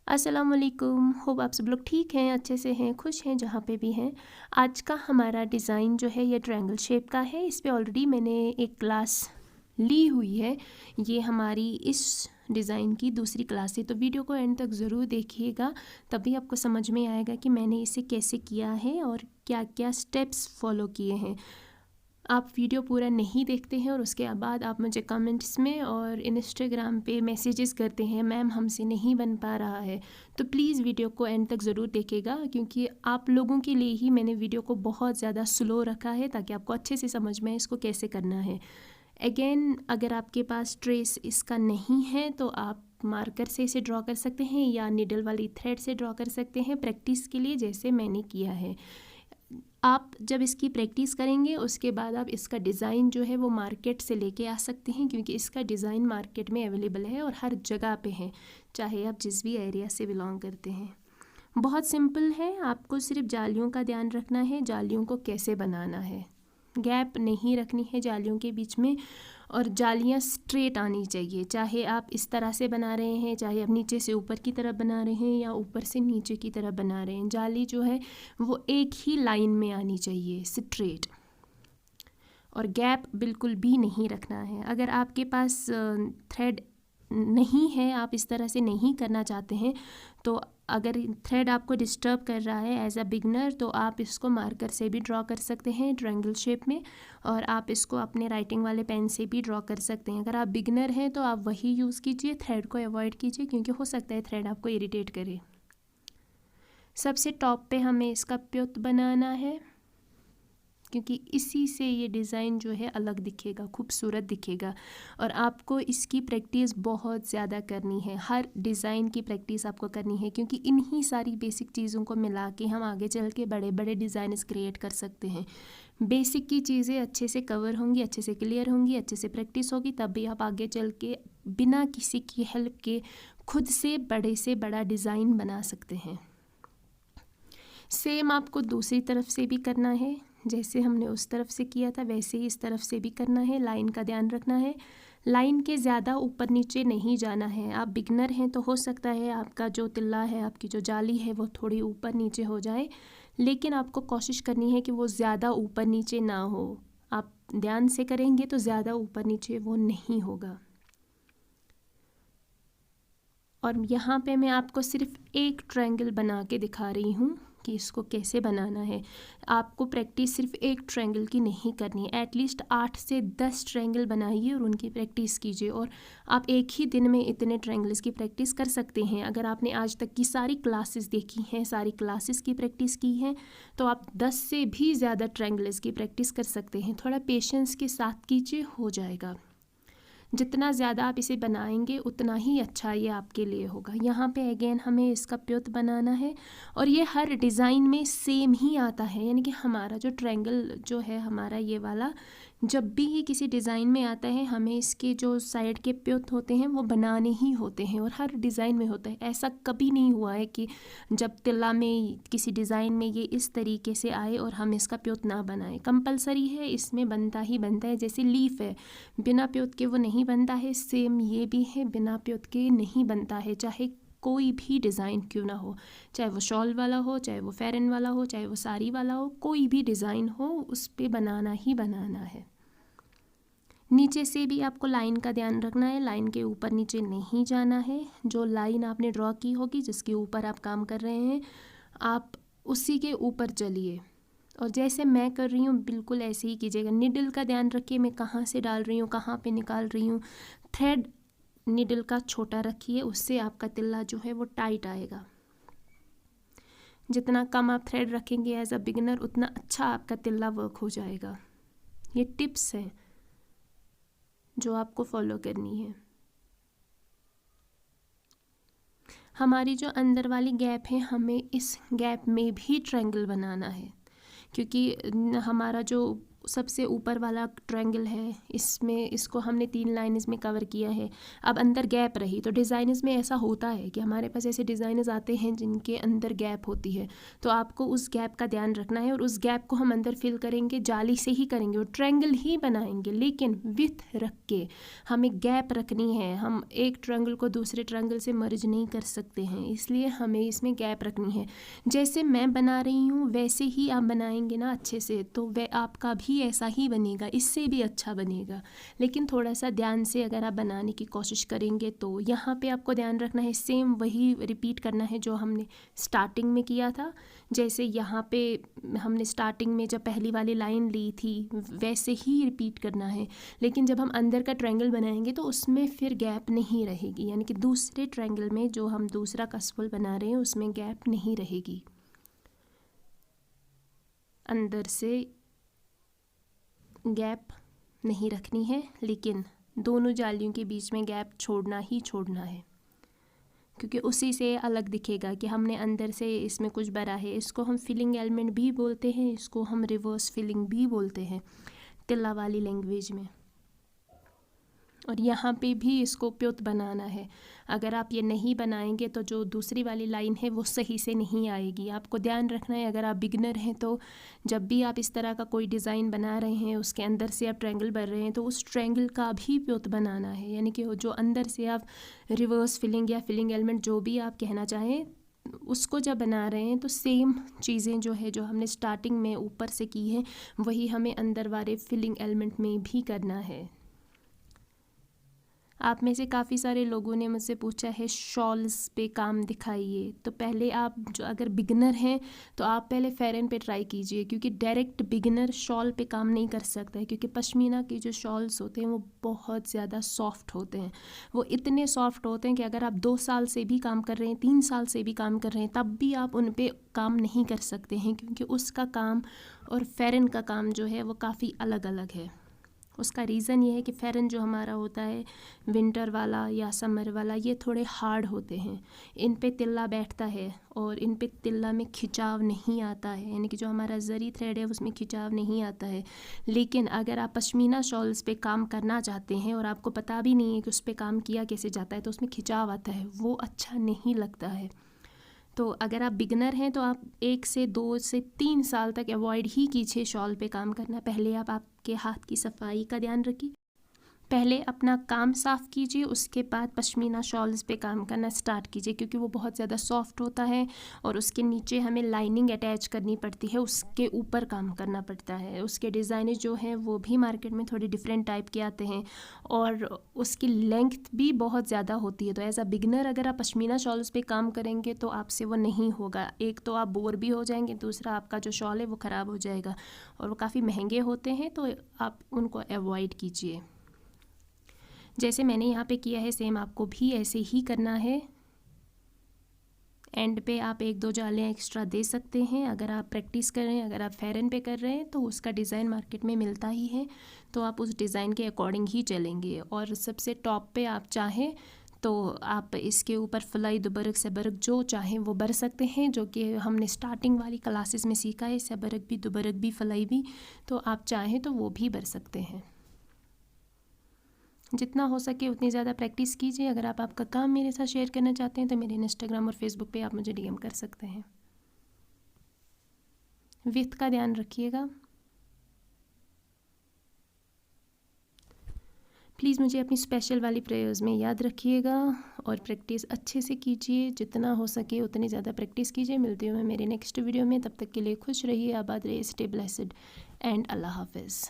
अस्सलाम वालेकुम। होप आप सब लोग ठीक हैं, अच्छे से हैं, खुश हैं जहाँ पे भी हैं। आज का हमारा डिज़ाइन जो है ये ट्रायंगल शेप का है। इस पे ऑलरेडी मैंने एक क्लास ली हुई है। ये हमारी इस डिज़ाइन की दूसरी क्लास है, तो वीडियो को एंड तक ज़रूर देखिएगा, तभी आपको समझ में आएगा कि मैंने इसे कैसे किया है और क्या क्या स्टेप्स फॉलो किए हैं। आप वीडियो पूरा नहीं देखते हैं और उसके बाद आप मुझे कमेंट्स में और इंस्टाग्राम पे मैसेजेस करते हैं, मैम हमसे नहीं बन पा रहा है, तो प्लीज़ वीडियो को एंड तक ज़रूर देखिएगा, क्योंकि आप लोगों के लिए ही मैंने वीडियो को बहुत ज़्यादा स्लो रखा है ताकि आपको अच्छे से समझ में आए इसको कैसे करना है। अगेन, अगर आपके पास ट्रेस इसका नहीं है तो आप मार्कर से इसे ड्रॉ कर सकते हैं या निडल वाली थ्रेड से ड्रॉ कर सकते हैं प्रैक्टिस के लिए, जैसे मैंने किया है। आप जब इसकी प्रैक्टिस करेंगे उसके बाद आप इसका डिज़ाइन जो है वो मार्केट से लेके आ सकते हैं, क्योंकि इसका डिज़ाइन मार्केट में अवेलेबल है और हर जगह पे है, चाहे आप जिस भी एरिया से बिलोंग करते हैं। बहुत सिंपल है, आपको सिर्फ जालियों का ध्यान रखना है, जालियों को कैसे बनाना है। गैप नहीं रखनी है जालियों के बीच में, और जालियाँ स्ट्रेट आनी चाहिए, चाहे आप इस तरह से बना रहे हैं, चाहे आप नीचे से ऊपर की तरफ बना रहे हैं या ऊपर से नीचे की तरफ बना रहे हैं, जाली जो है वो एक ही लाइन में आनी चाहिए स्ट्रेट, और गैप बिल्कुल भी नहीं रखना है। अगर आपके पास थ्रेड नहीं है, आप इस तरह से नहीं करना चाहते हैं, तो अगर थ्रेड आपको डिस्टर्ब कर रहा है एज अ बिगनर, तो आप इसको मार्कर से भी ड्रॉ कर सकते हैं ट्रायंगल शेप में, और आप इसको अपने राइटिंग वाले पेन से भी ड्रॉ कर सकते हैं। अगर आप बिगनर हैं तो आप वही यूज़ कीजिए, थ्रेड को अवॉइड कीजिए, क्योंकि हो सकता है थ्रेड आपको इरिटेट करे। सबसे टॉप पे हमें इसका प्योत बनाना है, क्योंकि इसी से ये डिज़ाइन जो है अलग दिखेगा, खूबसूरत दिखेगा, और आपको इसकी प्रैक्टिस बहुत ज़्यादा करनी है। हर डिज़ाइन की प्रैक्टिस आपको करनी है, क्योंकि इन्हीं सारी बेसिक चीज़ों को मिला के हम आगे चल के बड़े बड़े डिज़ाइन्स क्रिएट कर सकते हैं। बेसिक की चीज़ें अच्छे से कवर होंगी, अच्छे से क्लियर होंगी, अच्छे से प्रैक्टिस होगी, तब भी आप आगे चल के बिना किसी की हेल्प के खुद से बड़ा डिज़ाइन बना सकते हैं। सेम आपको दूसरी तरफ से भी करना है, जैसे हमने उस तरफ से किया था वैसे ही इस तरफ से भी करना है। लाइन का ध्यान रखना है, लाइन के ज़्यादा ऊपर नीचे नहीं जाना है। आप बिगनर हैं तो हो सकता है आपका जो तिल्ला है, आपकी जो जाली है वो थोड़ी ऊपर नीचे हो जाए, लेकिन आपको कोशिश करनी है कि वो ज़्यादा ऊपर नीचे ना हो। आप ध्यान से करेंगे तो ज़्यादा ऊपर नीचे वो नहीं होगा। और यहाँ पे मैं आपको सिर्फ एक ट्रायंगल बना के दिखा रही हूँ कि इसको कैसे बनाना है। आपको प्रैक्टिस सिर्फ एक ट्रायंगल की नहीं करनी है, एटलीस्ट 8 से 10 ट्रायंगल बनाइए और उनकी प्रैक्टिस कीजिए, और आप एक ही दिन में इतने ट्रायंगल्स की प्रैक्टिस कर सकते हैं। अगर आपने आज तक की सारी क्लासेस देखी हैं, सारी क्लासेस की प्रैक्टिस की हैं, तो आप 10 से भी ज़्यादा ट्रायंगल्स की प्रैक्टिस कर सकते हैं। थोड़ा पेशेंस के साथ कीजिए, हो जाएगा। जितना ज़्यादा आप इसे बनाएंगे उतना ही अच्छा ये आपके लिए होगा। यहाँ पे अगेन हमें इसका प्योत बनाना है, और ये हर डिज़ाइन में सेम ही आता है, यानी कि हमारा जो ट्रायंगल जो है हमारा ये वाला, जब भी ये किसी डिज़ाइन में आता है हमें इसके जो साइड के प्योत होते हैं वो बनाने ही होते हैं, और हर डिज़ाइन में होता है। ऐसा कभी नहीं हुआ है कि जब तिल्ला में किसी डिज़ाइन में ये इस तरीके से आए और हम इसका प्योत ना बनाएं। कंपलसरी है, इसमें बनता ही बनता है। जैसे लीफ है, बिना प्योत के वो नहीं बनता है, सेम ये भी है, बिना प्योत के नहीं बनता है, चाहे कोई भी डिज़ाइन क्यों ना हो, चाहे वो शॉल वाला हो, चाहे वो फेरन वाला हो, चाहे वो साड़ी वाला हो, कोई भी डिज़ाइन हो उस पे बनाना ही बनाना है। नीचे से भी आपको लाइन का ध्यान रखना है, लाइन के ऊपर नीचे नहीं जाना है। जो लाइन आपने ड्रॉ की होगी, जिसके ऊपर आप काम कर रहे हैं, आप उसी के ऊपर चलिए, और जैसे मैं कर रही हूँ बिल्कुल ऐसे ही कीजिएगा। निडल का ध्यान रखिए, मैं कहाँ से डाल रही हूँ, कहाँ पे निकाल रही हूँ। थ्रेड निडल का छोटा रखिए, उससे आपका तिल्ला जो है वो टाइट आएगा। जितना कम आप थ्रेड रखेंगे एज अ बिगिनर, उतना अच्छा आपका तिल्ला वर्क हो जाएगा। ये टिप्स हैं जो आपको फॉलो करनी है। हमारी जो अंदर वाली गैप है, हमें इस गैप में भी ट्रायंगल बनाना है, क्योंकि हमारा जो सबसे ऊपर वाला ट्रायंगल है, इसमें इसको हमने 3 लाइन इसमें कवर किया है। अब अंदर गैप रही, तो डिज़ाइनर्स में ऐसा होता है कि हमारे पास ऐसे डिज़ाइनर्स आते हैं जिनके अंदर गैप होती है, तो आपको उस गैप का ध्यान रखना है और उस गैप को हम अंदर फिल करेंगे, जाली से ही करेंगे और ट्रायंगल ही बनाएंगे, लेकिन विथ रख के हमें गैप रखनी है। हम एक ट्रायंगल को दूसरे ट्रायंगल से मर्ज नहीं कर सकते हैं, इसलिए हमें इसमें गैप रखनी है। जैसे मैं बना रही हूँ वैसे ही आप बनाएंगे ना अच्छे से, तो वह आपका भी ऐसा ही बनेगा, इससे भी अच्छा बनेगा। लेकिन थोड़ा सा ध्यान से अगर आप बनाने की कोशिश करेंगे तो यहाँ पे आपको ध्यान रखना है, सेम वही रिपीट करना है जो हमने स्टार्टिंग में किया था। जैसे यहाँ पे हमने स्टार्टिंग में जब पहली वाली लाइन ली थी वैसे ही रिपीट करना है, लेकिन जब हम अंदर का ट्रायंगल बनाएंगे तो उसमें फिर गैप नहीं रहेगी, यानी कि दूसरे ट्रायंगल में जो हम दूसरा कस्फुल बना रहे हैं उसमें गैप नहीं रहेगी। अंदर से गैप नहीं रखनी है, लेकिन दोनों जालियों के बीच में गैप छोड़ना ही छोड़ना है, क्योंकि उसी से अलग दिखेगा कि हमने अंदर से इसमें कुछ भरा है। इसको हम फिलिंग एलिमेंट भी बोलते हैं, इसको हम रिवर्स फिलिंग भी बोलते हैं तिल्ला वाली लैंग्वेज में। और यहाँ पे भी इसको प्योत बनाना है। अगर आप ये नहीं बनाएंगे तो जो दूसरी वाली लाइन है वो सही से नहीं आएगी। आपको ध्यान रखना है, अगर आप बिगनर हैं तो जब भी आप इस तरह का कोई डिज़ाइन बना रहे हैं, उसके अंदर से आप ट्रायंगल भर रहे हैं, तो उस ट्रायंगल का भी प्योत बनाना है, यानी कि जो अंदर से आप रिवर्स फिलिंग या फिलिंग एलिमेंट जो भी आप कहना चाहें, उसको जब बना रहे हैं तो सेम चीज़ें जो है जो हमने स्टार्टिंग में ऊपर से की है वही हमें अंदर वाले फिलिंग एलिमेंट में भी करना है। आप में से काफ़ी सारे लोगों ने मुझसे पूछा है शॉल्स पे काम दिखाइए, तो पहले आप जो अगर बिगनर हैं तो आप पहले फेरन पे ट्राई कीजिए, क्योंकि डायरेक्ट बिगनर शॉल पे काम नहीं कर सकता है, क्योंकि पश्मीना की जो शॉल्स होते हैं वो बहुत ज़्यादा सॉफ्ट होते हैं। वो इतने सॉफ्ट होते हैं कि अगर आप 2 साल से भी काम कर रहे हैं, 3 साल से भी काम कर रहे हैं, तब भी आप उन पर काम नहीं कर सकते हैं, क्योंकि उसका काम और फेरन का काम जो है वो काफ़ी अलग अलग है। उसका रीज़न ये है कि फेरन जो हमारा होता है विंटर वाला या समर वाला, ये थोड़े हार्ड होते हैं, इन पे तिल्ला बैठता है और इन पे तिल्ला में खिंचाव नहीं आता है, यानी कि जो हमारा जरी थ्रेड है उसमें खिंचाव नहीं आता है। लेकिन अगर आप पश्मीना शॉल्स पे काम करना चाहते हैं और आपको पता भी नहीं है कि उस पर काम किया कैसे जाता है, तो उसमें खिंचाव आता है, वो अच्छा नहीं लगता है। तो अगर आप बिगनर हैं तो आप 1 से 2 से 3 साल तक अवॉइड ही कीजिए शॉल पे काम करना। पहले आप आपके हाथ की सफाई का ध्यान रखिए, पहले अपना काम साफ़ कीजिए, उसके बाद पश्मीना शॉल्स पे काम करना स्टार्ट कीजिए, क्योंकि वो बहुत ज़्यादा सॉफ्ट होता है और उसके नीचे हमें लाइनिंग अटैच करनी पड़ती है, उसके ऊपर काम करना पड़ता है। उसके डिज़ाइन जो हैं वो भी मार्केट में थोड़े डिफरेंट टाइप के आते हैं और उसकी लेंथ भी बहुत ज़्यादा होती है। तो एज अ बिगनर अगर आप पश्मीना शॉल्स पे काम करेंगे तो आपसे वो नहीं होगा। एक तो आप बोर भी हो जाएंगे, दूसरा आपका जो शॉल है वो ख़राब हो जाएगा और वो काफ़ी महंगे होते हैं, तो आप उनको अवॉइड कीजिए। जैसे मैंने यहाँ पे किया है सेम आपको भी ऐसे ही करना है। एंड पे आप 1-2 जालियाँ एक्स्ट्रा दे सकते हैं अगर आप प्रैक्टिस कर रहे हैं। अगर आप फेरन पे कर रहे हैं तो उसका डिज़ाइन मार्केट में मिलता ही है, तो आप उस डिज़ाइन के अकॉर्डिंग ही चलेंगे। और सबसे टॉप पे आप चाहें तो आप इसके ऊपर फलाई दुबरक सबरक जो चाहें वो बर सकते हैं, जो कि हमने स्टार्टिंग वाली क्लासेस में सीखा है, सबरक भी दुबरक भी फलाई भी, तो आप चाहें तो वो भी बर सकते हैं। जितना हो सके उतनी ज़्यादा प्रैक्टिस कीजिए। अगर आप आपका काम मेरे साथ शेयर करना चाहते हैं तो मेरे इंस्टाग्राम और फेसबुक पे आप मुझे डीएम कर सकते हैं। विथ का ध्यान रखिएगा। प्लीज़ मुझे अपनी स्पेशल वाली प्रेयर्स में याद रखिएगा और प्रैक्टिस अच्छे से कीजिए, जितना हो सके उतनी ज़्यादा प्रैक्टिस कीजिए। मिलती हूँ मैं मेरे नेक्स्ट वीडियो में, तब तक के लिए खुश रहिए, आबाद रहिए, स्टे ब्लेस्ड एंड अल्लाह हाफिज़।